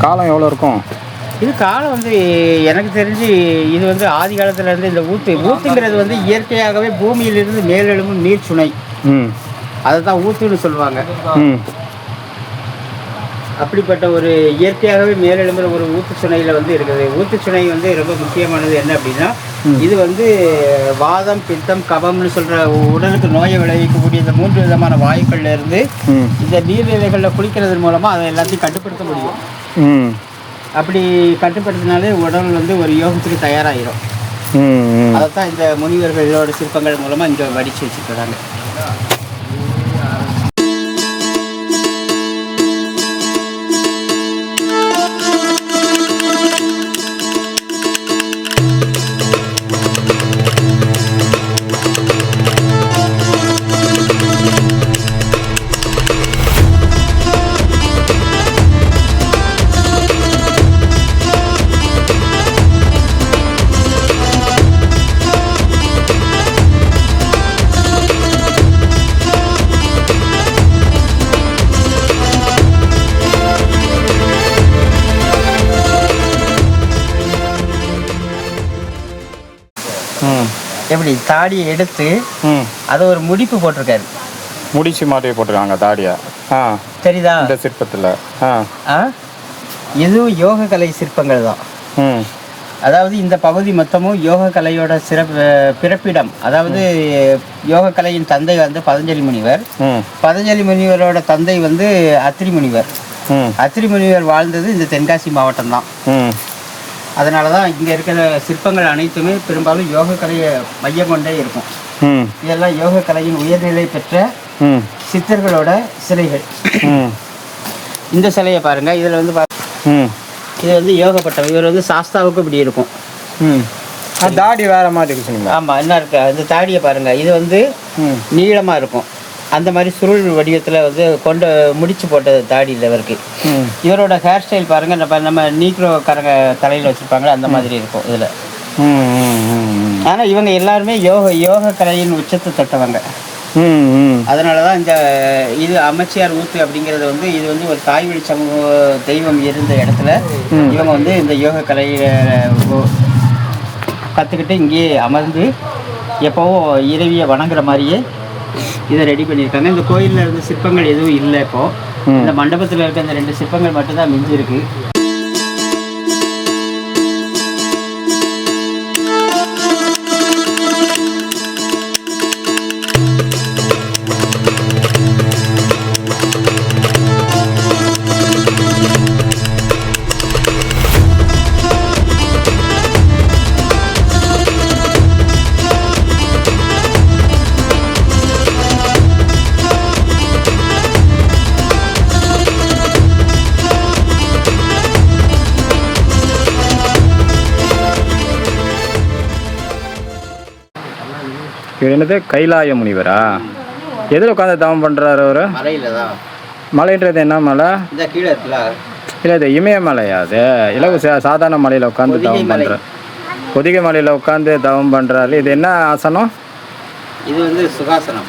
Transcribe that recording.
காலம் எவ்வளோ இருக்கும்? இது காலம் வந்து எனக்கு தெரிஞ்சு இது வந்து ஆதி காலத்துலேருந்து இந்த ஊத்துங்கிறது வந்து இயற்கையாகவே பூமியிலிருந்து மேலெழும்பும் நீர் சுனை. அதை தான் ஊத்துன்னு சொல்லுவாங்க. அப்படிப்பட்ட ஒரு இயற்கையாகவே மேலெழும்புற ஒரு ஊத்து சுனையில் வந்து இருக்குது. ஊத்து சுனை வந்து ரொம்ப முக்கியமானது என்ன அப்படின்னா, இது வந்து வாதம், பித்தம், கபம்னு சொல்கிற உடலுக்கு நோயை விளைவிக்கக்கூடிய இந்த 3 விதமான வாயுக்கள்ல இருந்து இந்த நீர்நிலைகளில் குளிக்கிறதன் மூலமாக அதை எல்லாத்தையும் கட்டுப்படுத்த முடியும். அப்படி கட்டுப்படுத்தினாலே உடல் வந்து ஒரு யோகத்துக்கு தயாராகிடும். அதைத்தான் இந்த முனிவர்களோட சிற்பங்கள் மூலமாக இங்கே வடித்து வச்சுருக்கிறாங்க. எப்படி தாடியை எடுத்து அதை ஒரு முடிப்பு போட்டிருக்காரு. முடிச்சு மாட்டி போட்டிருக்காங்க தாடியா? சரிதா இந்த சிற்பத்தில்? இதுவும் யோக கலை சிற்பங்கள் தான். அதாவது இந்த பகுதி மொத்தமும் யோக கலையோட பிறப்பிடம். அதாவது யோக கலையின் தந்தை வந்து பதஞ்சலி முனிவர். பதஞ்சலி முனிவரோட தந்தை வந்து அத்திரி முனிவர். அத்திரி முனிவர் வாழ்ந்தது இந்த தென்காசி மாவட்டம் தான். அதனால தான் இங்கே இருக்கிற சிற்பங்கள் அனைத்துமே பெரும்பாலும் யோக கலையை மையம் கொண்டே இருக்கும். இதெல்லாம் யோக கலையின் உயர்நிலை பெற்ற சித்தர்களோட சிலைகள். இந்த சிலையை பாருங்க. இதில் வந்து இது வந்து யோகப்பட்டம். இவர் வந்து சாஸ்தாவுக்கு இப்படி இருக்கும். தாடி வேற மாதிரி இருக்கு சொன்னீங்க. ஆமாம், என்ன இருக்கு இந்த தாடியை பாருங்க. இது வந்து நீளமாக இருக்கும். அந்த மாதிரி சுருள் வடிவத்தில் வந்து கொண்டு முடிச்சு போட்டது தாடியில் இவருக்கு. இவரோட ஹேர் ஸ்டைல் பாருங்கள். நம்ம நீக்ரோக்காரங்க தலையில் வச்சுருப்பாங்களே அந்த மாதிரி இருக்கும் இதில். ஆனால் இவங்க எல்லாருமே யோக கலையின் உச்சத்தை தொட்டவங்க. அதனால தான் இந்த இது அமைச்சியார் ஊத்து அப்படிங்கிறது வந்து இது வந்து ஒரு தாய்வழி சமூக தெய்வம் இருந்த இடத்துல இவங்க வந்து இந்த யோக கலையை கற்றுக்கிட்டு இங்கேயே அமர்ந்து எப்போவும் இறைவியை வணங்குற மாதிரியே இதை ரெடி பண்ணியிருக்காங்க. இந்த கோயிலில் இருந்த சிற்பங்கள் எதுவும் இல்லை. இப்போது இந்த மண்டபத்தில் இருக்க இந்த 2 சிற்பங்கள் மட்டும்தான் மிஞ்சி இருக்கு. இது என்னது? கைலாய முனிவரா? எதில் உட்காந்து தவம் பண்ணுறாரு அவர்? மலையில் தான். மலைன்றது என்ன மலை? இந்த கீழே இருக்குல்ல? இல்லை, இது இமயமலையா? அது இல்லை, சாதாரண மலையில் உட்காந்து தவம் பண்ணுறாரு. பொதிகை மலையில் உட்காந்து தவம் பண்ணுறாரு. இது என்ன ஆசனம்? இது வந்து சுகாசனம்.